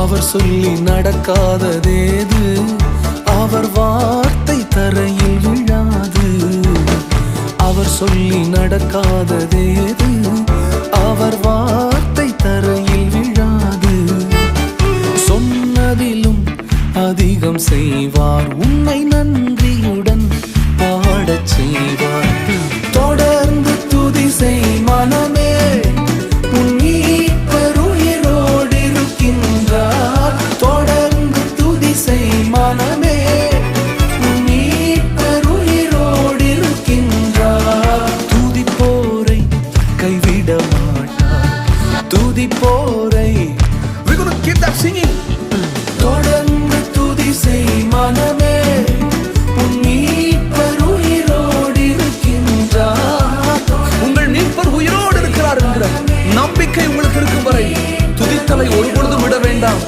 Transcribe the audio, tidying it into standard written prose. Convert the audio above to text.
அவர் சொல்லி நடக்காததேது, அவர் வார்த்தை தரையில் விழாது. அவர் சொல்லி நடக்காததேது, அவர் வார்த்தை தரையில் விழாது. சொன்னதிலும் அதிகம் செய்வார், உன்னை நன்றியுடன் பாடச் செய்வார். தொடர்ந்து துதி செய் மனமே, உன் மீட்பர் உயிரோடு இருக்கின்றார். தொடர்ந்து துதி செய் மனமே, உன் மீட்பர் உயிரோடு இருக்கின்றார். துதிப்போரை கைவிட மாட்டார், துதிப்போரை. We're gonna keep that singing. தொடர்ந்து துதி செய் மனமே, உன் மீட்பர் உயிரோடு இருக்கின்றார். உங்கள் மீட்பர் உயிரோடு இருக்கிறார் என்கிற நம்பிக்கை உங்களுக்கு இருக்கும் வரை துதித்தலை ஒருபொழுதும் விட வேண்டாம்.